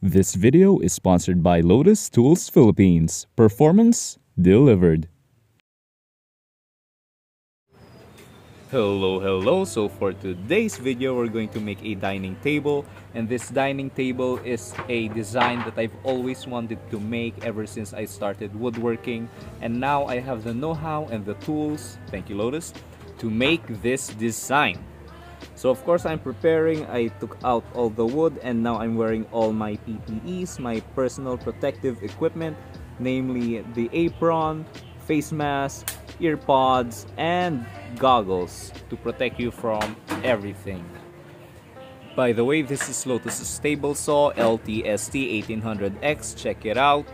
This video is sponsored by Lotus Tools Philippines. Performance delivered. Hello. So for today's video, we're going to make a dining table. And this dining table is a design that I've always wanted to make ever since I started woodworking. And now I have the know-how and the tools, thank you Lotus, to make this design. So of course I'm preparing. I took out all the wood and now I'm wearing all my PPEs, my personal protective equipment, namely the apron, face mask, ear pods, and goggles to protect you from everything. By the way, this is Lotus's table saw, LTST 1800X. Check it out.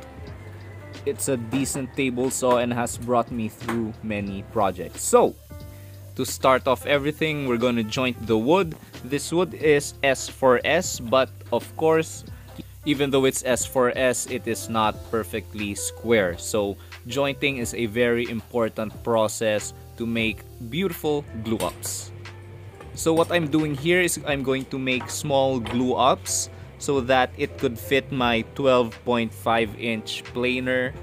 It's a decent table saw and has brought me through many projects. So, to start off everything, we're gonna joint the wood. This wood is S4S, but of course, even though it's S4S, it is not perfectly square. So jointing is a very important process to make beautiful glue ups. So what I'm doing here is I'm going to make small glue ups so that it could fit my 12.5-inch planer.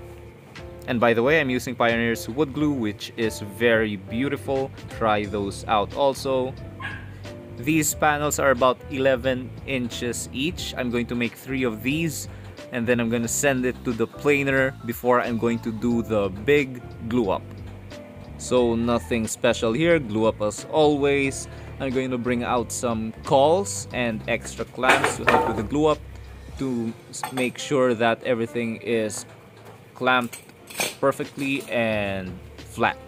And by the way, I'm using Pioneer's wood glue, which is very beautiful. Try those out also. These panels are about 11 inches each. I'm going to make 3 of these and then I'm going to send it to the planer before I'm going to do the big glue up. So nothing special here, glue up as always. I'm going to bring out some cauls and extra clamps to help with the glue up to make sure that everything is clamped perfectly and flat.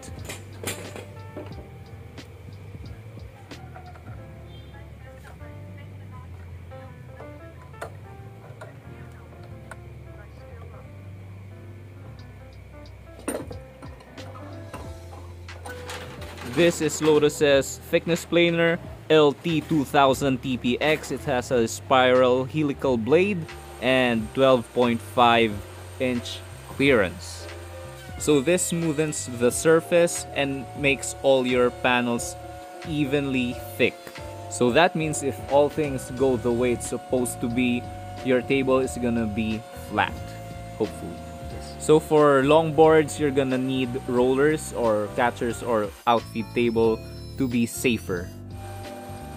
This is Lotus's thickness planer, LT2000 TPX. It has a spiral helical blade and 12.5-inch clearance. So this smoothens the surface and makes all your panels evenly thick. So that means if all things go the way it's supposed to be, your table is gonna be flat, hopefully. So for long boards, you're gonna need rollers or catchers or outfeed table to be safer.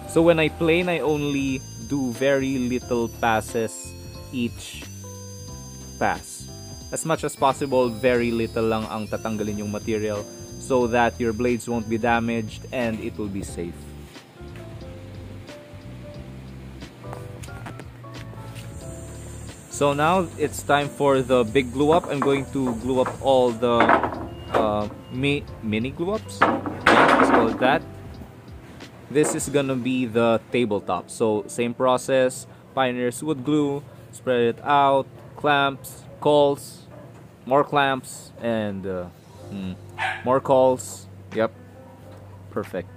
So when I plane, I only do very little passes each pass. As much as possible, very little lang ang tatanggalin yung material so that your blades won't be damaged and it will be safe. So now it's time for the big glue up. I'm going to glue up all the mini glue ups. Let's call it that. This is gonna be the tabletop. So same process, Pioneer's wood glue, spread it out, clamps, cauls, more clamps, and more cauls. Yep, perfect.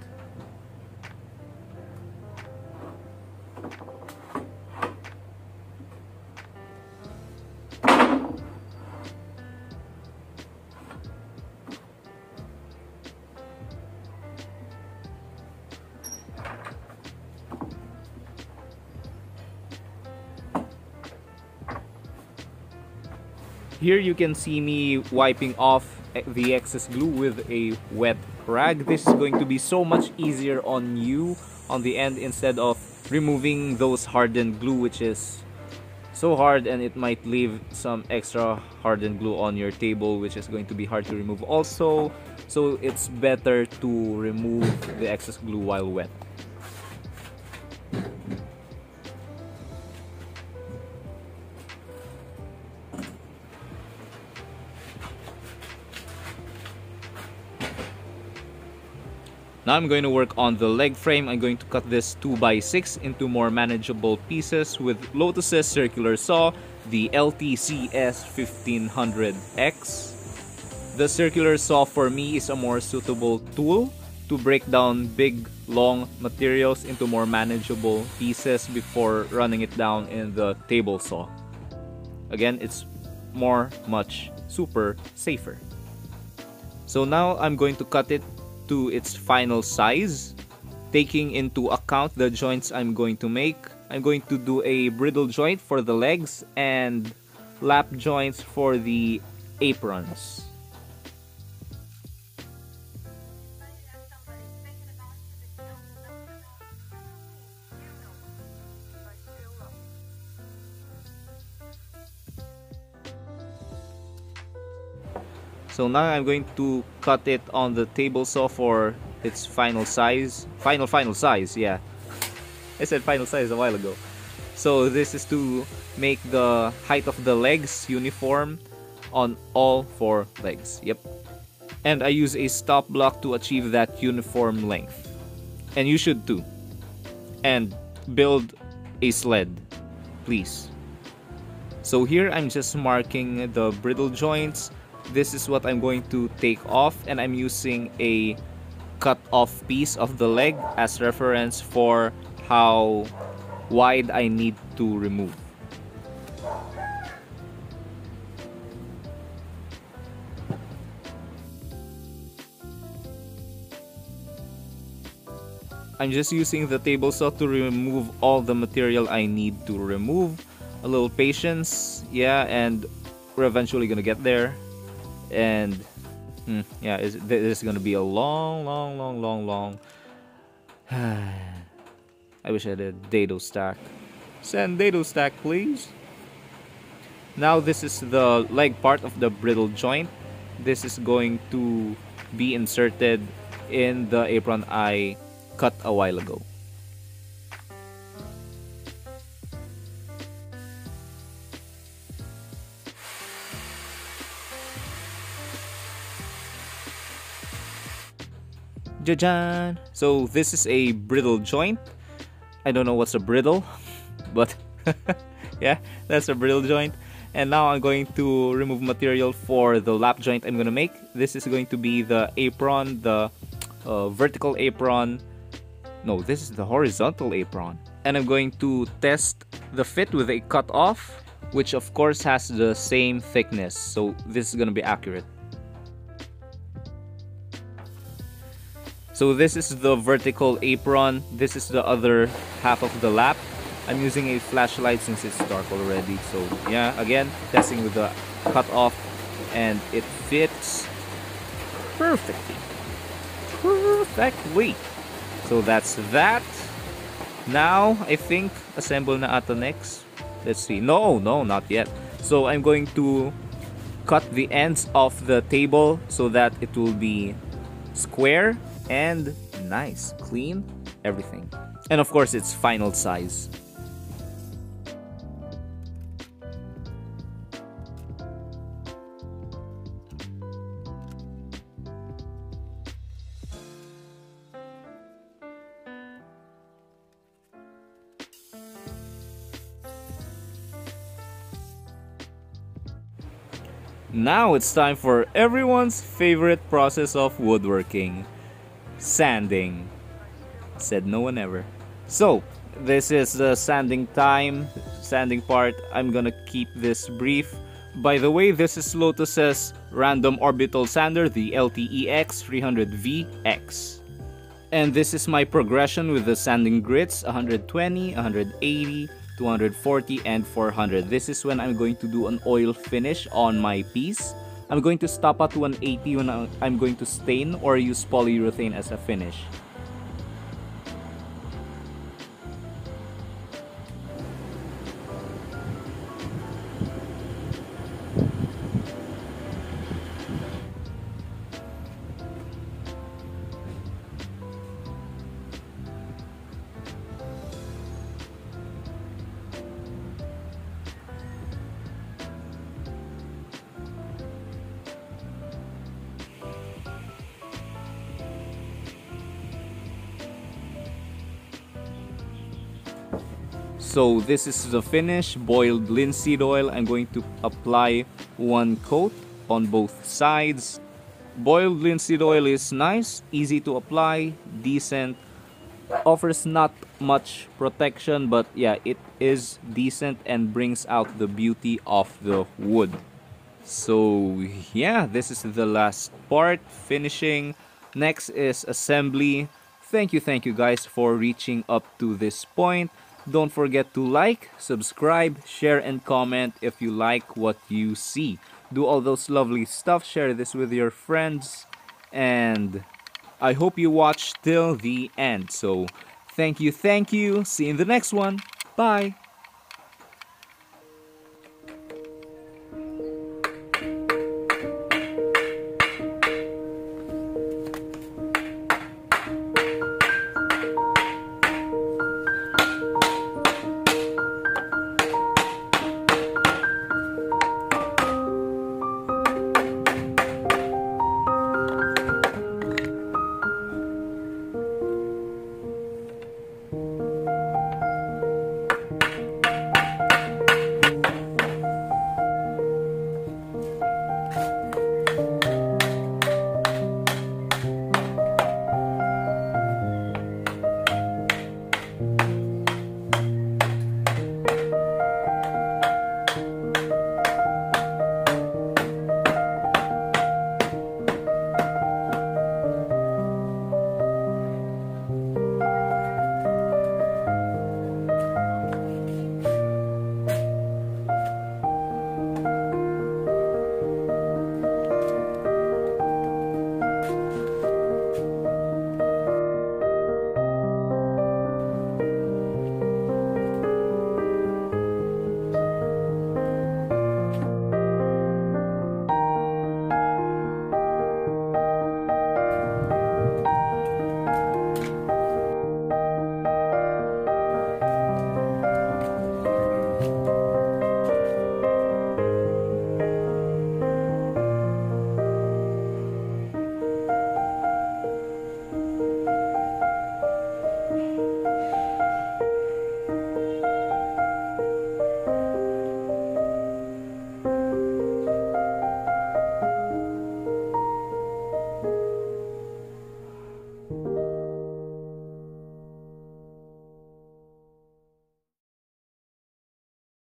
Here you can see me wiping off the excess glue with a wet rag. This is going to be so much easier on you on the end instead of removing those hardened glue, which is so hard and it might leave some extra hardened glue on your table, which is going to be hard to remove also. So it's better to remove the excess glue while wet. Now I'm going to work on the leg frame. I'm going to cut this 2x6 into more manageable pieces with Lotus's circular saw, the LTCS 1500X. The circular saw for me is a more suitable tool to break down big, long materials into more manageable pieces before running it down in the table saw. Again, it's much super safer. So now I'm going to cut it to its final size, taking into account the joints I'm going to make. I'm going to do a bridle joint for the legs and lap joints for the aprons. So now I'm going to cut it on the table saw for its final size. Final size, yeah. I said final size a while ago. So this is to make the height of the legs uniform on all 4 legs. Yep. And I use a stop block to achieve that uniform length. And you should too. And build a sled, please. So here I'm just marking the bridle joints. This is what I'm going to take off, and I'm using a cut off piece of the leg as reference for how wide I need to remove. I'm just using the table saw to remove all the material I need to remove. A little patience, yeah, and we're eventually gonna get there. And yeah, this is gonna be a long I wish I had a dado stack. Send dado stack, please. Now this is the leg part of the bridle joint. This is going to be inserted in the apron I cut a while ago. Jajan! So this is a bridle joint. I don't know what's a bridle, but yeah, that's a bridle joint. And now I'm going to remove material for the lap joint I'm gonna make. This is going to be the apron, the vertical apron. No, this is the horizontal apron. And I'm going to test the fit with a cut off, which of course has the same thickness. So this is gonna be accurate. So this is the vertical apron. This is the other half of the lap. I'm using a flashlight since it's dark already. So yeah, again, testing with the cut off, and it fits perfectly. Perfectly. So that's that. Now, I think assemble na ata next. Let's see. No, not yet. So I'm going to cut the ends of the table so that it will be square and nice, clean, everything. And of course, it's final size. Now it's time for everyone's favorite process of woodworking. Sanding. Said no one ever. So, this is the sanding time, sanding part. I'm gonna keep this brief. By the way, this is Lotus's random orbital sander, the LTEX 300VX. And this is my progression with the sanding grits, 120, 180, 240, and 400. This is when I'm going to do an oil finish on my piece. I'm going to stop at 180 when I'm going to stain or use polyurethane as a finish. So this is the finish, boiled linseed oil. I'm going to apply 1 coat on both sides. Boiled linseed oil is nice, easy to apply, decent, offers not much protection, but yeah, it is decent and brings out the beauty of the wood. So yeah, this is the last part, finishing. Next is assembly. Thank you guys for reaching up to this point. Don't forget to like, subscribe, share, and comment if you like what you see. Do all those lovely stuff, share this with your friends, and I hope you watch till the end. So, thank you, see you in the next one. Bye!